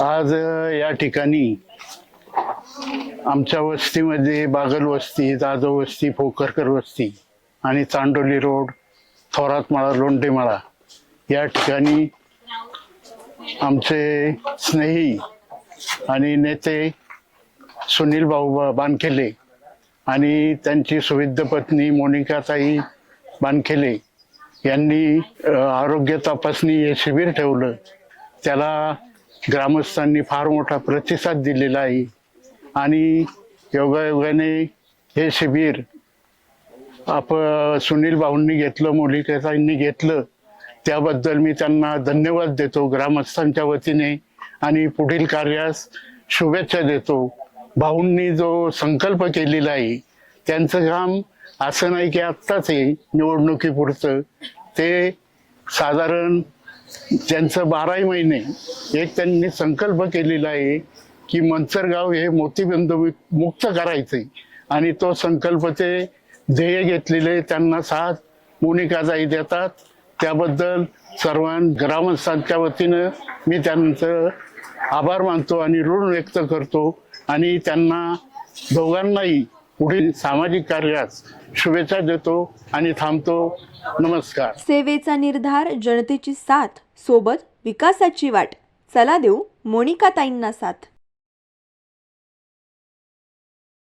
आज या ठिकाणी आमच्या वस्तीमध्ये बागल वस्ती, जाधव वस्ती, फोकरकर वस्ती आणि चांडोली रोड, थोरातमाळा, लोंढेमाळा या ठिकाणी आमचे स्नेही आणि नेते सुनील भाऊ बानखेले आणि त्यांची सुविद्य पत्नी मोनिकाताई बानखेले यांनी आरोग्य तपासणी हे शिबिर ठेवलं. त्याला ग्रामस्थांनी फार मोठा प्रतिसाद दिलेला आहे आणि योगायोगाने हे शिबिर सुनील भाऊंनी घेतलं, मोनिकाताईंनी घेतलं, त्याबद्दल मी त्यांना धन्यवाद देतो ग्रामस्थांच्या वतीने आणि पुढील कार्यास शुभेच्छा देतो. भाऊंनी जो संकल्प केलेला आहे त्यांचं काम असं नाही की आत्ताच आहे निवडणुकीपुरतं, ते साधारण त्यांचं 12 महिने एक त्यांनी संकल्प केलेला आहे की मंचरगाव हे मोतीबिंद मुक्त करायचंय आणि तो संकल्प ते ध्येय घेतलेले त्यांना साथ मोनिकाताई देतात. त्याबद्दल सर्व ग्रामस्थांच्या वतीनं मी त्यांचं आभार मानतो आणि ऋण व्यक्त करतो आणि त्यांना दोघांनाही पुढील सामाजिक कार्यास शुभेच्छा देतो आणि थांबतो. नमस्कार. सेवेचा निर्धार, जनतेची साथ, सोबत विकासाची वाट. चला देऊ मोनिकाताईंना साथ.